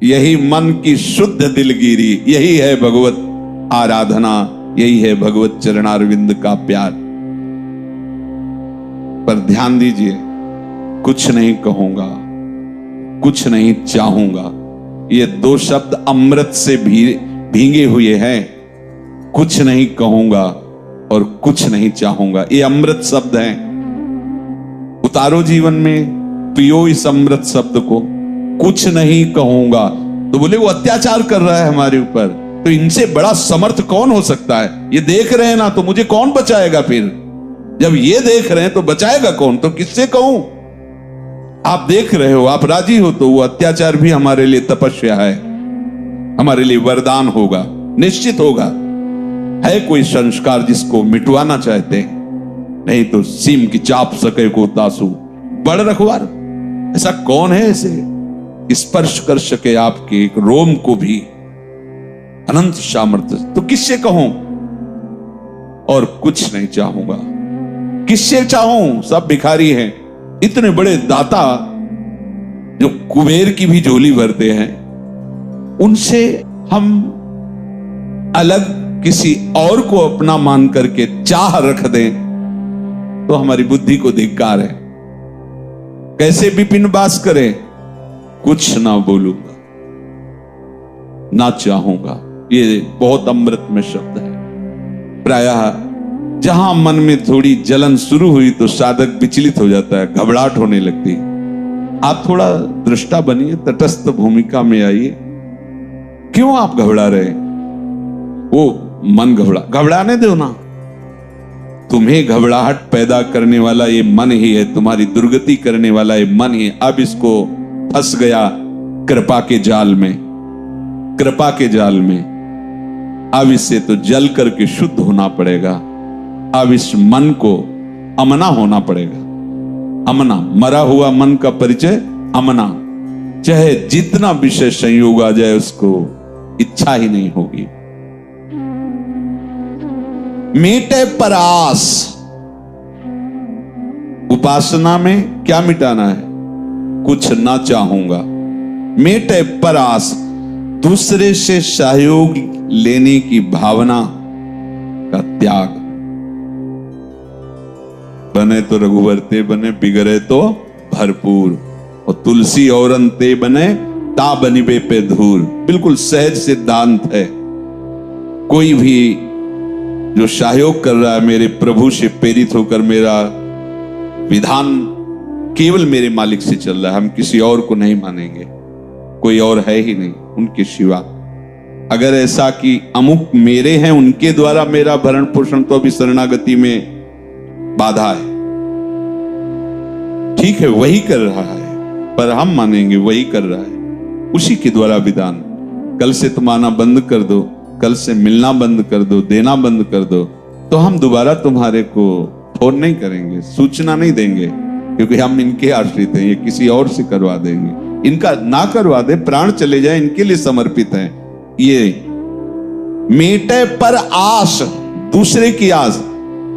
यही मन की शुद्ध दिलगिरी, यही है भगवत आराधना, यही है भगवत चरणारविंद का प्यार। पर ध्यान दीजिए, कुछ नहीं कहूंगा, कुछ नहीं चाहूंगा, ये दो शब्द अमृत से भींगे हुए हैं। कुछ नहीं कहूंगा और कुछ नहीं चाहूंगा, ये अमृत शब्द हैं। उतारो जीवन में, पियो इस अमृत शब्द को। कुछ नहीं कहूंगा, तो बोले वो अत्याचार कर रहा है हमारे ऊपर, तो इनसे बड़ा समर्थ कौन हो सकता है? ये देख रहे हैं ना, तो मुझे कौन बचाएगा? फिर जब ये देख रहे हैं तो बचाएगा कौन? तो किससे कहूं? आप देख रहे हो, आप राजी हो, तो वो अत्याचार भी हमारे लिए तपस्या है, हमारे लिए वरदान होगा, निश्चित होगा। है कोई संस्कार जिसको मिटवाना चाहते हैं? नहीं तो सीम की चाप सके को तासू, बड़ रखवार, ऐसा कौन है ऐसे स्पर्श कर सके आपके एक रोम को भी? अनंत सामर्थ्य, तो किससे कहूं? और कुछ नहीं चाहूंगा। किससे चाहूं? सब भिखारी हैं, इतने बड़े दाता जो कुबेर की भी झोली भरते हैं, उनसे हम अलग किसी और को अपना मान करके चाह रख दें तो हमारी बुद्धि को धिक्कार है। कैसे विपिन बास करें? कुछ ना बोलूंगा, ना चाहूंगा, ये बहुत अमृत में शब्द है। प्रायः जहां मन में थोड़ी जलन शुरू हुई तो साधक विचलित हो जाता है, घबराहट होने लगती है। आप थोड़ा दृष्टा बनिए, तटस्थ भूमिका में आइए। क्यों आप घबरा रहे? वो मन घबराने दो ना। तुम्हें घबराहट पैदा करने वाला ये मन ही है, तुम्हारी दुर्गति करने वाला ये मन ही है। अब इसको फंस गया कृपा के जाल में, कृपा के जाल में। अब इससे तो जल करके शुद्ध होना पड़ेगा। अब इस मन को अमना होना पड़ेगा। अमना, मरा हुआ मन का परिचय अमना। चाहे जितना विषय संयोग आ जाए, उसको इच्छा ही नहीं होगी। मीटे पर आस, उपासना में क्या मिटाना है? कुछ ना चाहूंगा। मीटे पर आस, दूसरे से सहयोग लेने की भावना का त्याग। बने तो रघुवर ते बने, बिगड़े तो भरपूर, और तुलसी औरन ते बने, ता बनिबे पे धूल। बिल्कुल सहज सिद्धांत है। कोई भी जो सहयोग कर रहा है मेरे प्रभु से प्रेरित होकर, मेरा विधान केवल मेरे मालिक से चल रहा है, हम किसी और को नहीं मानेंगे, कोई और है ही नहीं उनके सिवा। अगर ऐसा कि अमुक मेरे हैं, उनके द्वारा मेरा भरण पोषण, तो अभी शरणागति में बाधा है। ठीक है, वही कर रहा है, पर हम मानेंगे वही कर रहा है, उसी के द्वारा विधान। कल से तुम आना बंद कर दो, कल से मिलना बंद कर दो, देना बंद कर दो, तो हम दोबारा तुम्हारे को फोन नहीं करेंगे, सूचना नहीं देंगे, क्योंकि हम इनके आश्रित हैं, ये किसी और से करवा देंगे। इनका ना करवा दे, प्राण चले जाए, इनके लिए समर्पित हैं। ये मीटे पर आस, दूसरे की आस,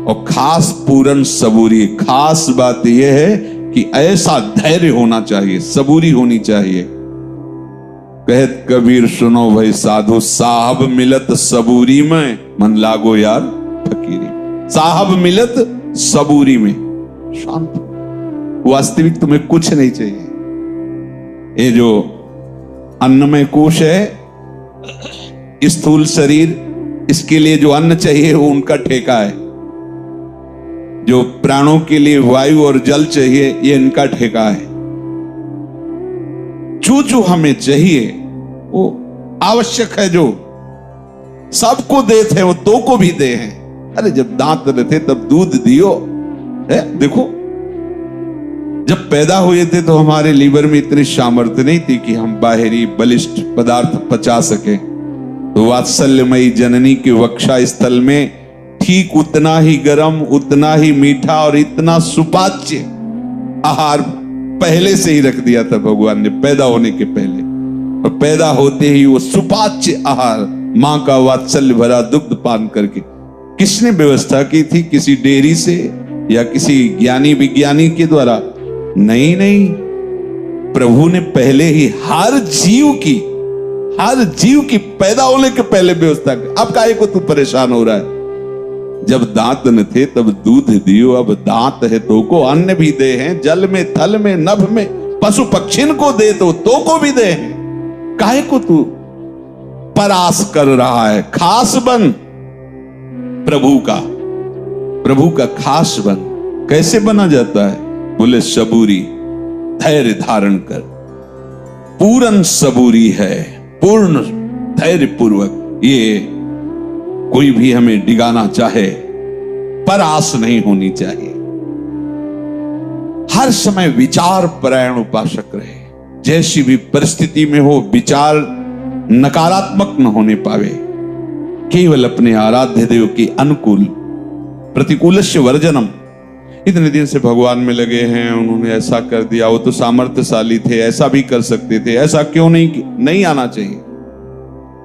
और खास पूरन सबूरी। खास बात यह है कि ऐसा धैर्य होना चाहिए, सबूरी होनी चाहिए। कहत कबीर सुनो भाई साधु, साहब मिलत सबूरी में, मन लागो यार फकीरी। साहब मिलत सबूरी में, शांत। वास्तविक तुम्हें कुछ नहीं चाहिए। ये जो अन्नमय कोश है, स्थूल शरीर, इसके लिए जो अन्न चाहिए वो उनका ठेका है। जो प्राणों के लिए वायु और जल चाहिए, ये इनका ठेका है। जो हमें चाहिए वो आवश्यक है, जो सबको देते हैं वो तो को भी दे हैं। अरे जब दांत रहते तब दूध दियो है। देखो, जब पैदा हुए थे तो हमारे लीवर में इतनी सामर्थ्य नहीं थी कि हम बाहरी बलिष्ठ पदार्थ पचा सके। तो वात्सल्यमयी जननी के वक्षा स्थल में ठीक उतना ही गर्म, उतना ही मीठा और इतना सुपाच्य आहार पहले से ही रख दिया था भगवान ने, पैदा होने के पहले। और पैदा होते ही वो सुपाच्य आहार, मां का वात्सल्य भरा दुग्ध पान करके। किसने व्यवस्था की थी? किसी डेयरी से या किसी ज्ञानी विज्ञानी के द्वारा? नहीं, प्रभु ने पहले ही हर जीव की हर जीव की पैदा होने के पहले व्यवस्था कर। अब काहे को तू परेशान हो रहा है? जब दांत न थे तब दूध दियो, अब दांत है तो को अन्न भी दे हैं, जल में थल में नभ में पशु पक्षिन को दे तो को भी दे हैं। काहे को तू परास कर रहा है? खास बन प्रभु का खास बन। कैसे बना जाता है? बोले सबूरी, धैर्य धारण कर। पूर्ण सबूरी है, पूर्ण धैर्य पूर्वक। ये कोई भी हमें डिगाना चाहे, पर आस नहीं होनी चाहिए। हर समय विचार परायण उपासक रहे। जैसी भी परिस्थिति में हो, विचार नकारात्मक न होने पावे। केवल अपने आराध्य देव के अनुकूल, प्रतिकूलस्य वर्जनम। इतने दिन से भगवान में लगे हैं, उन्होंने ऐसा कर दिया, वो तो सामर्थ्यशाली थे, ऐसा भी कर सकते थे, ऐसा क्यों नहीं आना चाहिए।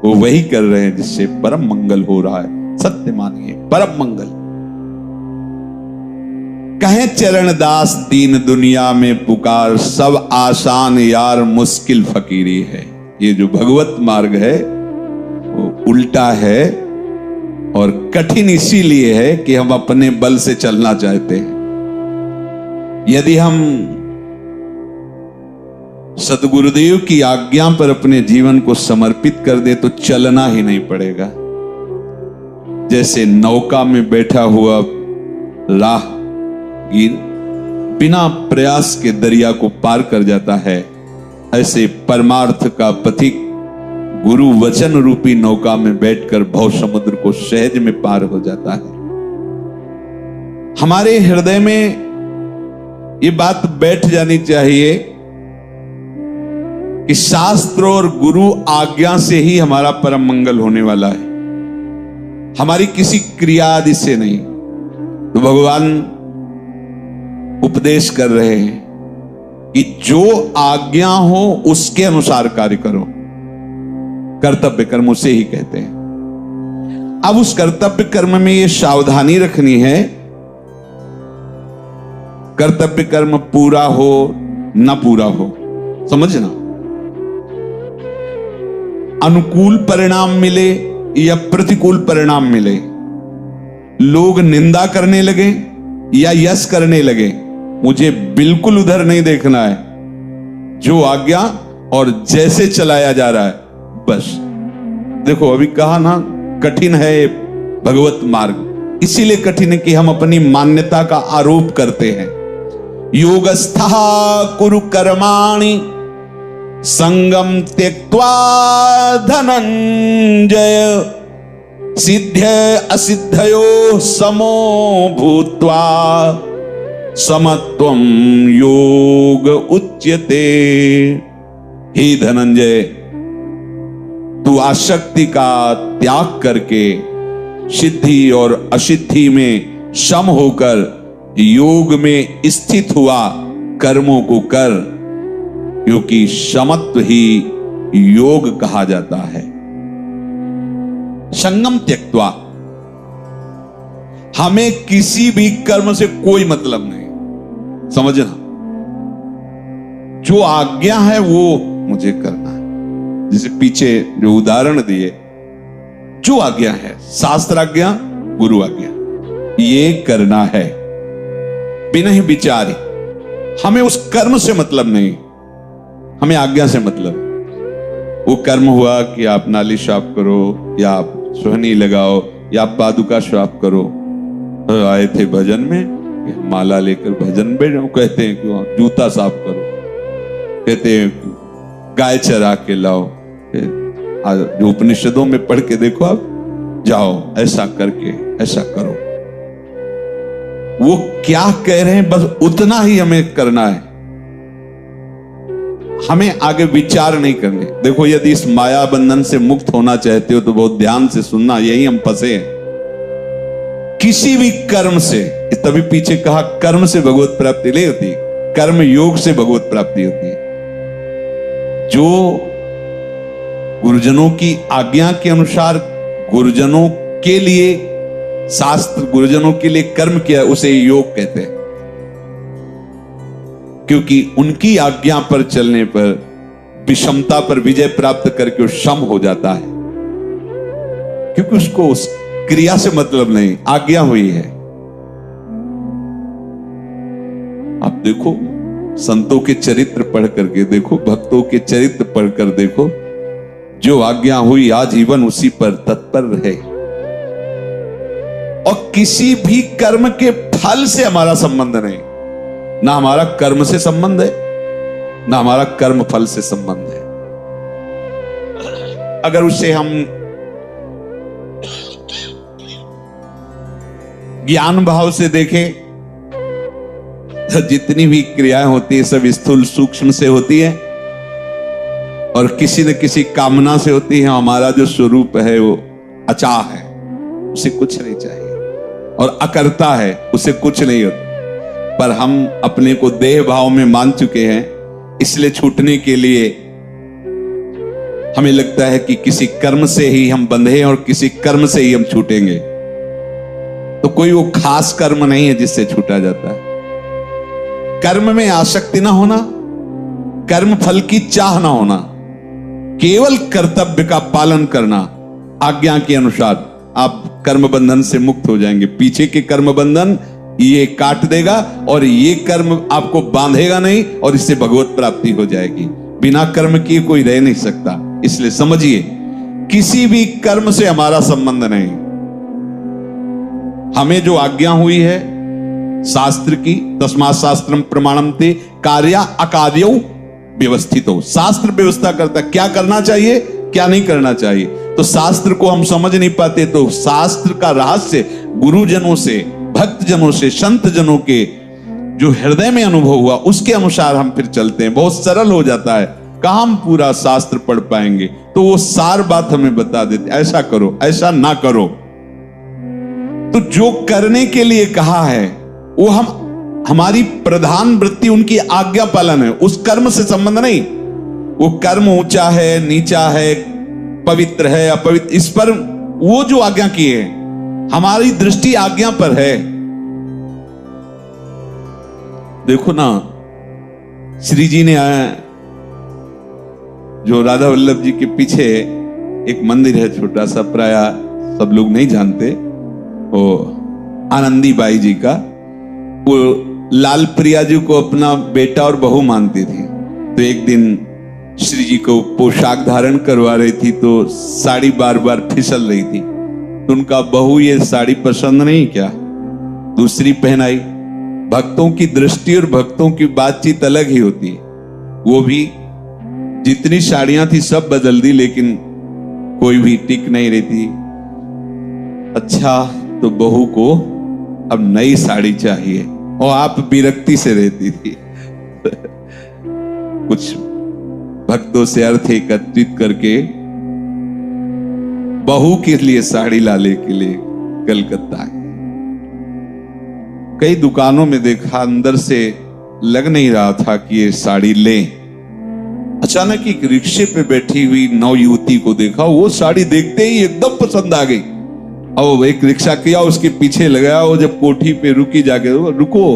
वो वही कर रहे हैं जिससे परम मंगल हो रहा है। सत्य मानिए, परम मंगल। कहे चरण दास दीन दुनिया में पुकार, सब आसान यार मुश्किल फकीरी है। ये जो भगवत मार्ग है वो उल्टा है और कठिन इसीलिए है कि हम अपने बल से चलना चाहते हैं। यदि हम सदगुरुदेव की आज्ञा पर अपने जीवन को समर्पित कर दे तो चलना ही नहीं पड़ेगा। जैसे नौका में बैठा हुआ राहगीर बिना प्रयास के दरिया को पार कर जाता है, ऐसे परमार्थ का पथिक गुरु वचन रूपी नौका में बैठकर भव समुद्र को सहज में पार हो जाता है। हमारे हृदय में ये बात बैठ जानी चाहिए कि शास्त्र और गुरु आज्ञा से ही हमारा परम मंगल होने वाला है, हमारी किसी क्रिया आदि से नहीं। तो भगवान उपदेश कर रहे हैं कि जो आज्ञा हो उसके अनुसार कार्य करो। कर्तव्य कर्म उसे ही कहते हैं। अब उस कर्तव्य कर्म में ये सावधानी रखनी है, कर्तव्य कर्म पूरा हो ना पूरा हो, समझना। अनुकूल परिणाम मिले या प्रतिकूल परिणाम मिले, लोग निंदा करने लगे या यश करने लगे, मुझे बिल्कुल उधर नहीं देखना है। जो आज्ञा और जैसे चलाया जा रहा है बस। देखो अभी कहा ना, कठिन है भगवत मार्ग। इसीलिए कठिन है कि हम अपनी मान्यता का आरोप करते हैं। योगस्थः कुरु कर्माणि संगम त्यक्त्वा धनंजय, सिद्ध असिद्धयो समो भूत्वा समत्वं योग उच्यते। हे धनंजय, तू आसक्ति का त्याग करके सिद्धि और असिद्धि में सम होकर योग में स्थित हुआ कर्मों को कर, क्योंकि समत्व ही योग कहा जाता है। संगम त्यक्त्वा, हमें किसी भी कर्म से कोई मतलब नहीं, समझना। जो आज्ञा है वो मुझे करना है। जैसे पीछे जो उदाहरण दिए, जो आज्ञा है, शास्त्र आज्ञा, गुरु आज्ञा, ये करना है बिना ही विचारे। हमें उस कर्म से मतलब नहीं, हमें आज्ञा से मतलब। वो कर्म हुआ कि आप नाली साफ करो या आप सुहनी लगाओ या आप पादुका साफ करो। आए थे भजन में, माला लेकर भजन में कहते हैं कि जूता साफ करो, कहते हैं गाय चरा के लाओ। जो उपनिषदों में पढ़ के देखो, आप जाओ ऐसा करके ऐसा करो। वो क्या कह रहे हैं बस उतना ही हमें करना है, हमें आगे विचार नहीं करने। देखो यदि इस माया बंधन से मुक्त होना चाहते हो तो बहुत ध्यान से सुनना, यही हम फंसे हैं। किसी भी कर्म से, तभी पीछे कहा कर्म से भगवत प्राप्ति नहीं होती, कर्म योग से भगवत प्राप्ति होती है। जो गुरुजनों की आज्ञा के अनुसार गुरुजनों के लिए, शास्त्र गुरुजनों के लिए कर्म किया, उसे योग कहते हैं। क्योंकि उनकी आज्ञा पर चलने पर विषमता पर विजय प्राप्त करके वो सम हो जाता है, क्योंकि उसको उस क्रिया से मतलब नहीं, आज्ञा हुई है। आप देखो, संतों के चरित्र पढ़ करके देखो, भक्तों के चरित्र पढ़कर देखो, जो आज्ञा हुई आजीवन उसी पर तत्पर रहे। और किसी भी कर्म के फल से हमारा संबंध नहीं, ना हमारा कर्म से संबंध है, ना हमारा कर्म फल से संबंध है। अगर उसे हम ज्ञान भाव से देखें तो जितनी भी क्रियाएं होती है सब स्थूल सूक्ष्म से होती है और किसी न किसी कामना से होती है। हमारा जो स्वरूप है वो अचाह है, उसे कुछ नहीं चाहिए, और अकर्ता है, उसे कुछ नहीं होता। पर हम अपने को देह भाव में मान चुके हैं, इसलिए छूटने के लिए हमें लगता है कि किसी कर्म से ही हम बंधे हैं और किसी कर्म से ही हम छूटेंगे। तो कोई वो खास कर्म नहीं है जिससे छूटा जाता है। कर्म में आसक्ति ना होना, कर्म फल की चाह ना होना, केवल कर्तव्य का पालन करना, आज्ञा के अनुसार आप कर्म बंधन से मुक्त हो जाएंगे। पीछे के कर्म बंधन ये काट देगा और ये कर्म आपको बांधेगा नहीं, और इससे भगवत प्राप्ति हो जाएगी। बिना कर्म किए कोई रह नहीं सकता। इसलिए समझिए, किसी भी कर्म से हमारा संबंध नहीं। हमें जो आज्ञा हुई है शास्त्र की, तस्मात् शास्त्रम प्रमाणम ते कार्या अकार्यौ व्यवस्थितो। शास्त्र व्यवस्था करता क्या करना चाहिए क्या नहीं करना चाहिए। तो शास्त्र को हम समझ नहीं पाते, तो शास्त्र का रहस्य गुरुजनों से, भक्त जनों से, संत जनों के जो हृदय में अनुभव हुआ उसके अनुसार हम फिर चलते हैं। बहुत सरल हो जाता है। कहां हम पूरा शास्त्र पढ़ पाएंगे, तो वो सार बात हमें बता देते, ऐसा करो, ऐसा ना करो। तो जो करने के लिए कहा है वो हमारी प्रधान वृत्ति उनकी आज्ञा पालन है, उस कर्म से संबंध नहीं। वो कर्म ऊंचा है, नीचा है, पवित्र है, अपवित्र, इस पर वो जो आज्ञा की है, हमारी दृष्टि आज्ञा पर है। देखो ना, श्री जी ने जो राधा वल्लभ जी के पीछे एक मंदिर है छोटा सा, प्राय सब लोग नहीं जानते, वो आनंदी बाई जी का, वो लाल प्रिया जी को अपना बेटा और बहू मानती थी। तो एक दिन श्री जी को पोशाक धारण करवा रही थी, तो साड़ी बार बार फिसल रही थी। तो उनका बहू ये साड़ी पसंद नहीं क्या, दूसरी पहनाई। भक्तों की दृष्टि और भक्तों की बातचीत अलग ही होती है। वो भी जितनी साड़ियां थी सब बदल दी, लेकिन कोई भी टिक नहीं रही थी। अच्छा, तो बहू को अब नई साड़ी चाहिए, और आप विरक्ति से रहती थी। कुछ भक्तों से अर्थ एकत्रित करके बहू के लिए साड़ी लाने के लिए कलकत्ता है। कई दुकानों में देखा, अंदर से लग नहीं रहा था कि ये साड़ी लें। अचानक एक रिक्शे पे बैठी हुई नौ युवती को देखा, वो साड़ी देखते ही एकदम पसंद आ गई। और एक रिक्शा किया, उसके पीछे लगाया, वो जब कोठी पे रुकी, जाके रुको,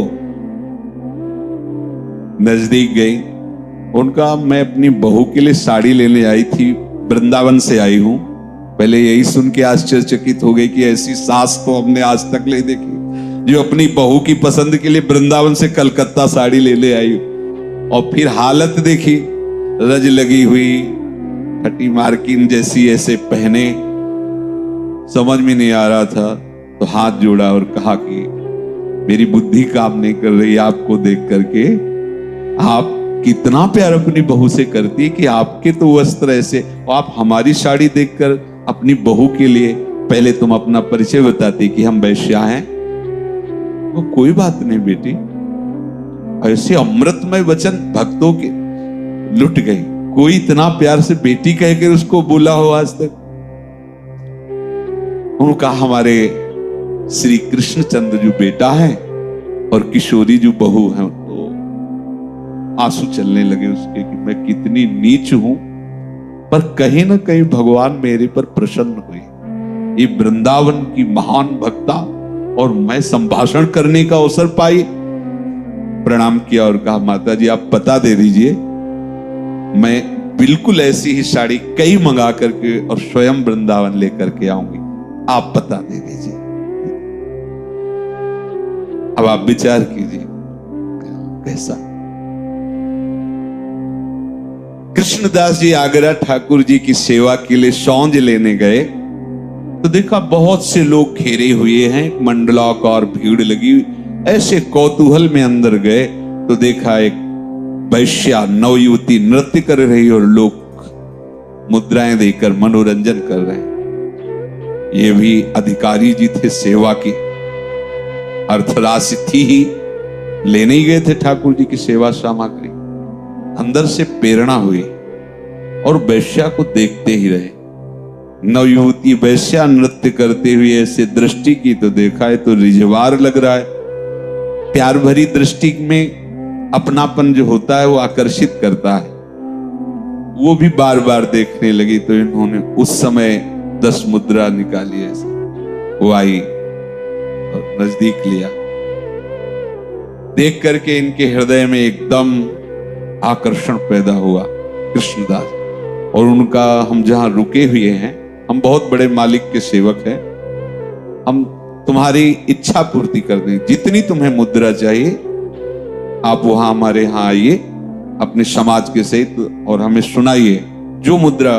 नजदीक गई। उनका, मैं अपनी बहू के लिए साड़ी लेने आई थी, वृंदावन से आई हूं। पहले यही सुन के आश्चर्यचकित हो गई कि ऐसी सास तो हमने आज तक नहीं देखी, जो अपनी बहू की पसंद के लिए वृंदावन से कलकत्ता साड़ी लेने आई। और फिर हालत देखी, रज लगी हुई, फटी मार्किन जैसी, ऐसे पहने, समझ में नहीं आ रहा था। तो हाथ जोड़ा और कहा कि मेरी बुद्धि काम नहीं कर रही आपको देख करके। आप कितना प्यार अपनी बहू से करती है कि आपके तो वस्त्र ऐसे, और आप हमारी साड़ी देखकर अपनी बहू के लिए पहले तुम अपना परिचय बताती कि हम वैश्या हैं। वो कोई बात नहीं बेटी, ऐसे अमृतमय वचन भक्तों के लुट गई। कोई इतना प्यार से बेटी कहकर उसको बोला हो आज तक। उन्होंने कहा, हमारे श्री कृष्णचंद्र जो बेटा है और किशोरी जो बहू है। तो आंसू चलने लगे उसके कि मैं कितनी नीच हूं, पर कहीं ना कहीं भगवान मेरे पर प्रसन्न हुए। ये वृंदावन की महान भक्ता, और मैं संभाषण करने का अवसर पाई। प्रणाम किया और कहा, माता जी आप पता दे दीजिए, मैं बिल्कुल ऐसी ही साड़ी कई मंगा करके और स्वयं वृंदावन लेकर के आऊंगी, आप बता दे दीजिए। अब आप विचार कीजिए कैसा। कृष्णदास जी आगरा ठाकुर जी की सेवा के लिए सौंज लेने गए तो देखा बहुत से लोग घेरे हुए हैं, मंडलाक और भीड़ लगी। ऐसे कौतूहल में अंदर गए तो देखा एक वैश्या नवयुवती नृत्य कर रही और लोग मुद्राएं देकर मनोरंजन कर रहे हैं। ये भी अधिकारी जी थे सेवा की, अर्थराशि थी ही, लेने ही गए थे ठाकुर जी की सेवा सामग्री। अंदर से प्रेरणा हुई और वैश्या को देखते ही रहे। नवयुवती वैश्या नृत्य करते हुए ऐसे दृष्टि की तो देखा है तो रिझवार लग रहा है। प्यार भरी दृष्टि में अपनापन जो होता है वो आकर्षित करता है। वो भी बार बार देखने लगी तो इन्होंने उस समय 10 मुद्रा निकाली ऐसे, वो आई और नजदीक लिया। देख करके इनके हृदय में एकदम आकर्षण पैदा हुआ कृष्णदास। और उनका, हम जहां रुके हुए हैं, हम बहुत बड़े मालिक के सेवक हैं, हम तुम्हारी इच्छा पूर्ति कर दें, जितनी तुम्हें मुद्रा चाहिए आप वहां हमारे यहां आइए अपने समाज के सहित और हमें सुनाइए जो मुद्रा।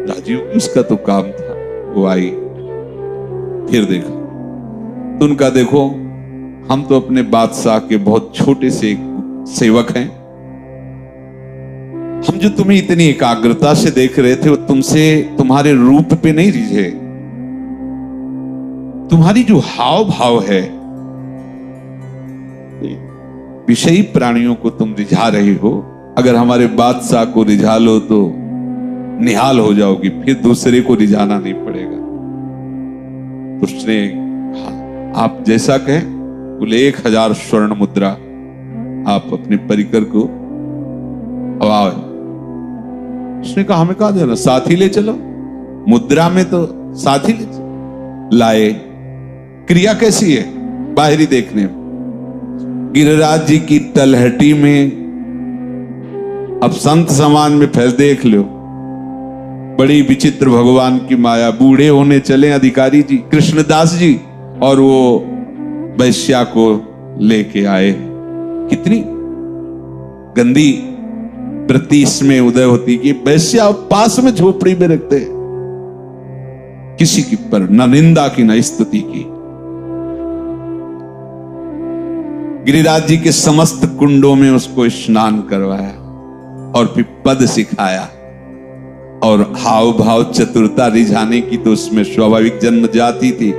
राजीव उसका तो काम था, वो आई। फिर देखा तो उनका, देखो हम तो अपने बादशाह के बहुत छोटे से सेवक हैं, हम जो तुम्हें इतनी एकाग्रता से देख रहे थे वो तुमसे, तुम्हारे रूप पे नहीं रिझे, तुम्हारी जो हाव भाव है, विषयी प्राणियों को तुम रिझा रही हो। अगर हमारे बादशाह को रिझा लो तो निहाल हो जाओगी, फिर दूसरे को रिझाना नहीं पड़ेगा। तो उसने, आप जैसा कहें, बोले 1000 स्वर्ण मुद्रा आप अपने परिकर को आओ। उसने कहा हमें कहा देना, साथ ही ले चलो, मुद्रा में तो साथ ही ले चलो। लाए। क्रिया कैसी है बाहरी देखने में, गिरिराज जी की तलहटी में, अब संत समाज में फैल देख लो, बड़ी विचित्र भगवान की माया। बूढ़े होने चले अधिकारी जी कृष्णदास जी और वो वैश्या को लेके आए। कितनी गंदी वृत्ति इसमें उदय होती कि वैश्या पास में झोपड़ी में रखते हैं, किसी की पर न निंदा की न स्तुति की। गिरिराज जी के समस्त कुंडों में उसको स्नान करवाया और फिर पद सिखाया। और हाव भाव चतुरता रिझाने की तो उसमें स्वाभाविक जन्म जाती थी।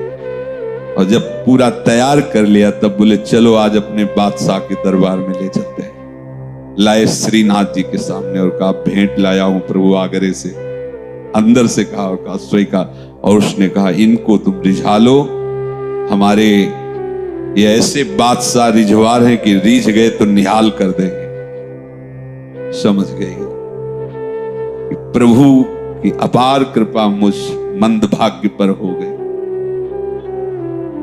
और जब पूरा तैयार कर लिया तब बोले चलो आज अपने बादशाह के दरबार में ले चलते हैं। लाए श्रीनाथ जी के सामने और कहा भेंट लाया हूं प्रभु आगरे से। अंदर से कहा स्वीकार। और उसने कहा इनको तुम रिझा लो, हमारे ये ऐसे बादशाह रिझवार हैं कि रीझ गए तो निहाल कर देंगे। समझ गई कि प्रभु की अपार कृपा मुझ मंदभाग्य पर हो गई।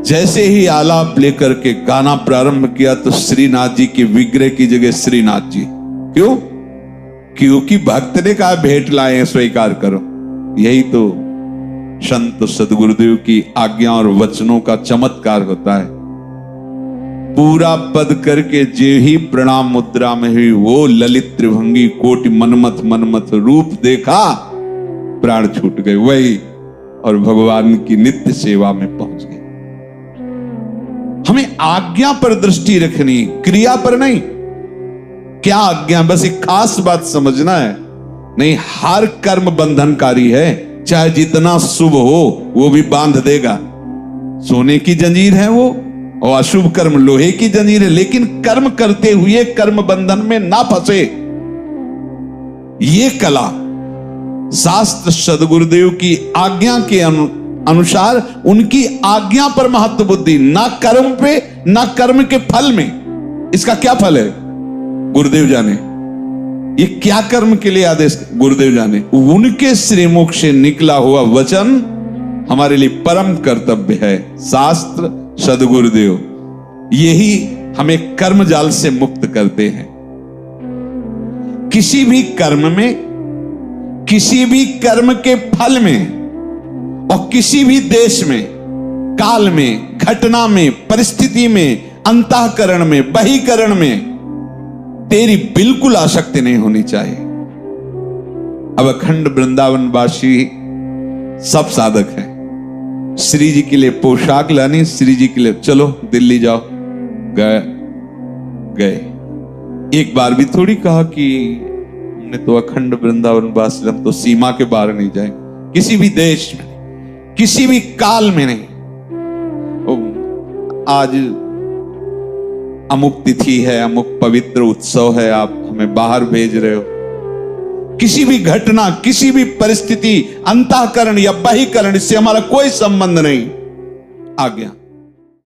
जैसे ही आलाप लेकर के गाना प्रारंभ किया तो श्रीनाथ जी के विग्रह की जगह श्रीनाथ जी। क्यों? क्योंकि भक्त ने कहा भेंट लाए हैं, स्वीकार करो। यही तो संत सदगुरुदेव की आज्ञा और वचनों का चमत्कार होता है। पूरा पद करके जे ही प्रणाम मुद्रा में हुई, वो ललित त्रिभंगी कोटि मनमथ मनमथ रूप देखा, प्राण छूट गए वही, और भगवान की नित्य सेवा में पहुंच गए। हमें आज्ञा पर दृष्टि रखनी, क्रिया पर नहीं। क्या आज्ञा, बस एक खास बात समझना है, नहीं हर कर्म बंधनकारी है, चाहे जितना शुभ हो वो भी बांध देगा। सोने की जंजीर है वो, और अशुभ कर्म लोहे की जंजीर है। लेकिन कर्म करते हुए कर्म बंधन में ना फंसे, ये कला शास्त्र सदगुरुदेव की आज्ञा के अनुसार, उनकी आज्ञा पर महत्व बुद्धि, ना कर्म पे ना कर्म के फल में। इसका क्या फल है गुरुदेव जाने, ये क्या कर्म के लिए आदेश गुरुदेव जाने। उनके श्रीमुख से निकला हुआ वचन हमारे लिए परम कर्तव्य है। शास्त्र सदगुरुदेव यही हमें कर्म जाल से मुक्त करते हैं। किसी भी कर्म में, किसी भी कर्म के फल में और किसी भी देश में, काल में, घटना में, परिस्थिति में, अंतःकरण में, बहिकरण में तेरी बिल्कुल आसक्ति नहीं होनी चाहिए। अब अखंड वृंदावनवासी सब साधक है। श्री जी के लिए पोशाक लानी, श्री जी के लिए चलो दिल्ली जाओ, गए। एक बार भी थोड़ी कहा कि हमने तो अखंड वृंदावनवासी, हम तो सीमा के बाहर नहीं जाए, किसी भी देश में, किसी भी काल में नहीं। आज अमुक तिथि है, अमुक पवित्र उत्सव है, आप हमें बाहर भेज रहे हो। किसी भी घटना, किसी भी परिस्थिति, अंतःकरण या बहिकरण, इससे हमारा कोई संबंध नहीं। आज्ञा